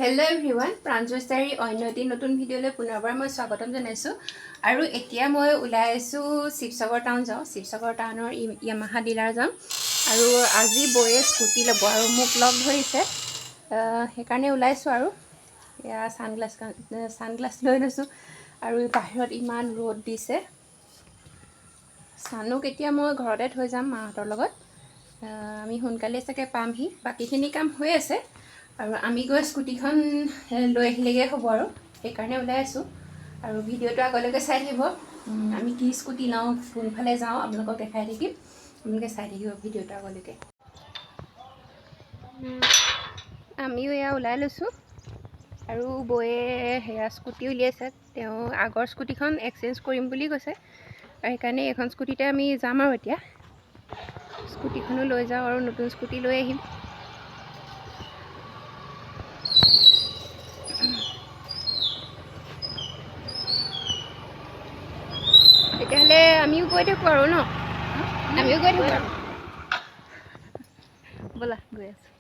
Hello everyone, Pranjostari Oinoti Notun video le punobar moi swagotom janaisu aru etia moi ulai asu Sibsagar town jao Sibsagar town or Yamaha dealer jam aru aji boye scooty lobo aru muk log dhorise hekarne ulai asu aru ya sunglass loi loisu aru bahirot iman road dise sanuk etia moi ghorate thoi jam mahator logot আমি হুনকালে সকে পামহি বাকিখিনি কাম হৈ আছে আৰু আমি গৈ স্কুটিখন লৈ আহিলেগে হ'ব আৰু এই কাৰণে ওলাই আছো আৰু ভিডিওটো আগলৈকে চাই থাকিব আমি কি স্কুটি লাও কোনফালে যাও আপোনালোকক দেখাই থাকিম আপোনালোকে চাই থাকিব ভিডিওটো আগলৈকে আমিও এয়া ওলাই লৈছো আৰু বয়ে হেয়া স্কুটি উলিয়াইছে তেওঁ আগৰ স্কুটিখন এক্সচেঞ্জ কৰিম বুলি কৈছে আৰু সেইকাৰণে এখন স্কুটিতে আমি যাম আৰু এতিয়া স্কুটিখনো লৈ যাও আৰু নতুন স্কুটি লৈ আহিম তেতিয়াহলে আমিও গৈ থাকো আৰু ন আমিও গৈ থাকো বলা গৈ আছো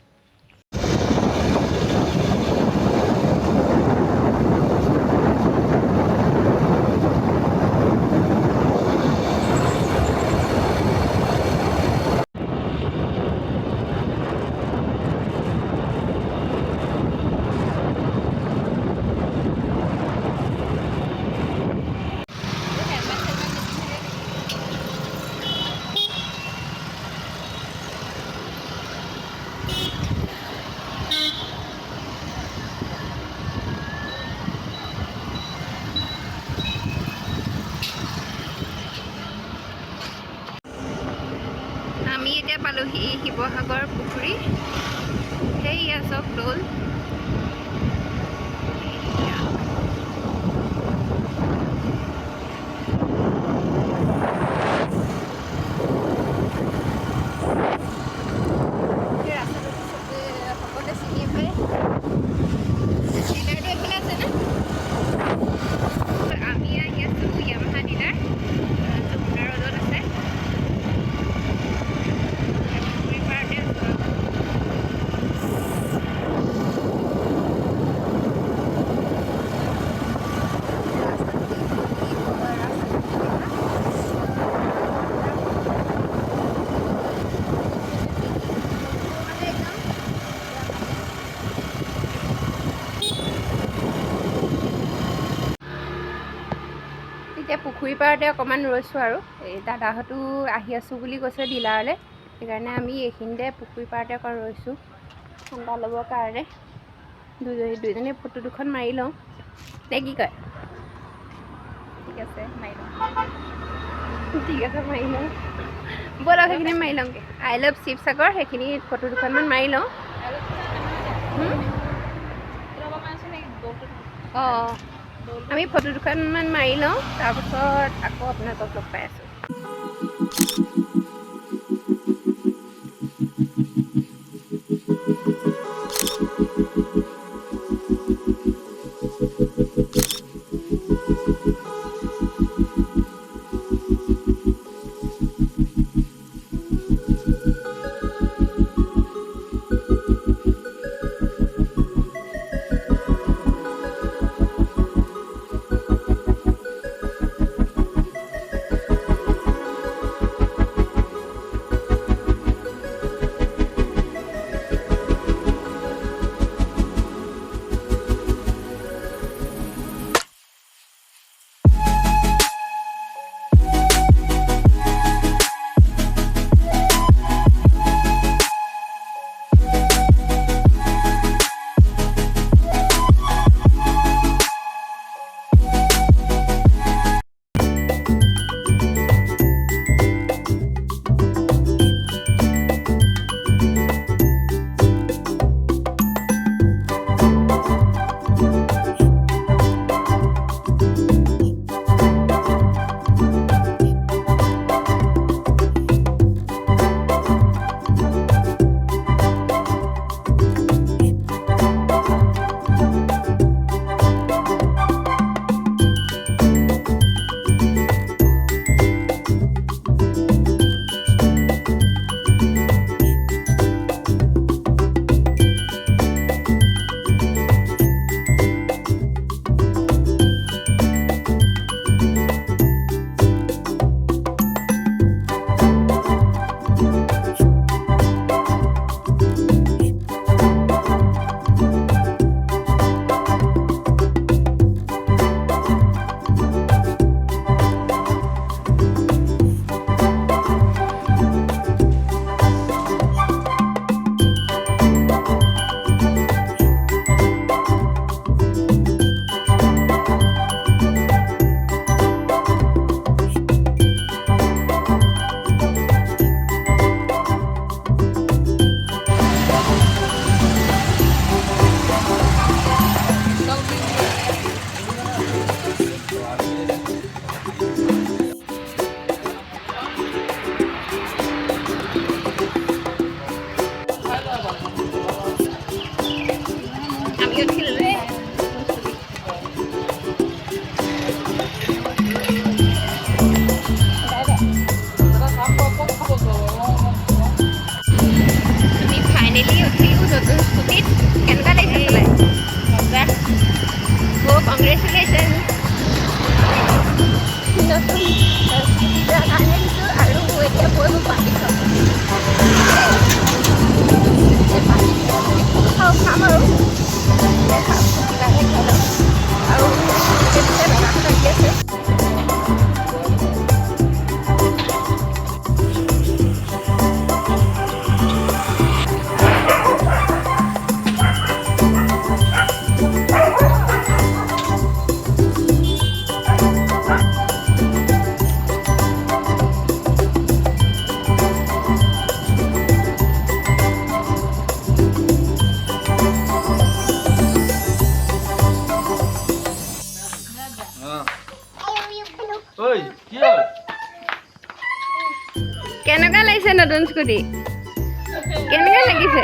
আমি এতিয়া পালোহি শিৱসাগৰ পুখুৰী সেইয়া চব দৌল সকলোৱে চিনি পায় ডিলাৰটো এইফালে আছে না আমি আহি আছো য়ামাহা ডিলাৰ যমুনা ৰোডত আছে এতিয়া পুখুৰী পাৰতে অকমান ৰৈছো আৰু এই দাদাহতু আহি আছো বুলি কৈছে ডিলাৰলে সেইকাৰণে আমি এইখিনিতে পুখুৰী পাৰতে অকণ ৰৈছো ঠাণ্ডা ল'বৰ কাৰণে দুজনে ফটো দুখন মাৰি লওঁ নে কি কয় ঠিক আছে মাৰি লওঁ ব'লক সেইখিনি মাৰি লওঁগে আই লাভ শিৱসাগৰ সেইখিনি ফটো দুখনমান মাৰি লওঁ অঁ আমি ফটো দুখনমান মাৰি লওঁ তাৰপিছত আকৌ আপোনালোকক লগ পাই আছো নতুন স্কুটি কেনেকৈ লাগিছে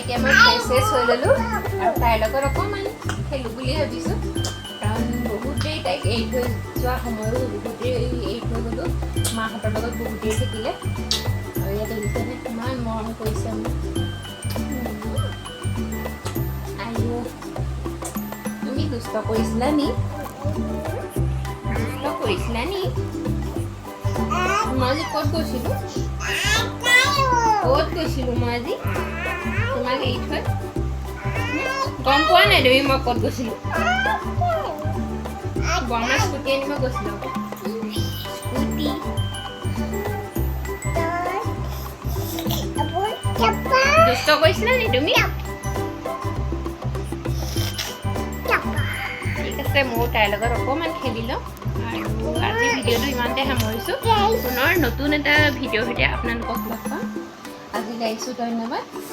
এতিয়া মই ফ্ৰেছ হৈ ল'লোঁ আৰু তাইৰ লগত অকণমান খেলোঁ বুলি ভাবিছোঁ কাৰণ বহুত দেৰি তাইক এৰি থৈ যোৱা সময়ো বহুত দেৰি এৰি থৈ গ'লোঁ মাহঁতৰ লগত বহুত দেৰি থাকিলে আৰু ইয়াত দেখিছেনে কিমান মৰম কৰিছে মোক আৰু তুমি দুষ্ট কৰিছিলা নি মই আজি ক'ত গৈছিলোঁ মই আজি তোমাক এৰি থৈ গম পোৱা নাই তুমি মই ক'ত গৈছিলোঁ বৰ্মা স্কুটি আনিব গৈছিলোঁ স্কুটি দুষ্ট কৰিছিলা নি তুমি ঠিক আছে ময়ো তাইৰ লগত অকণমান খেলি লওঁ আৰু আজি ভিডিঅ'টো ইমানতে সামৰিছোঁ পুনৰ নতুন এটা ভিডিঅ'ৰ সৈতে আপোনালোকক লগ পাম আজি গাইছোঁ ধন্যবাদ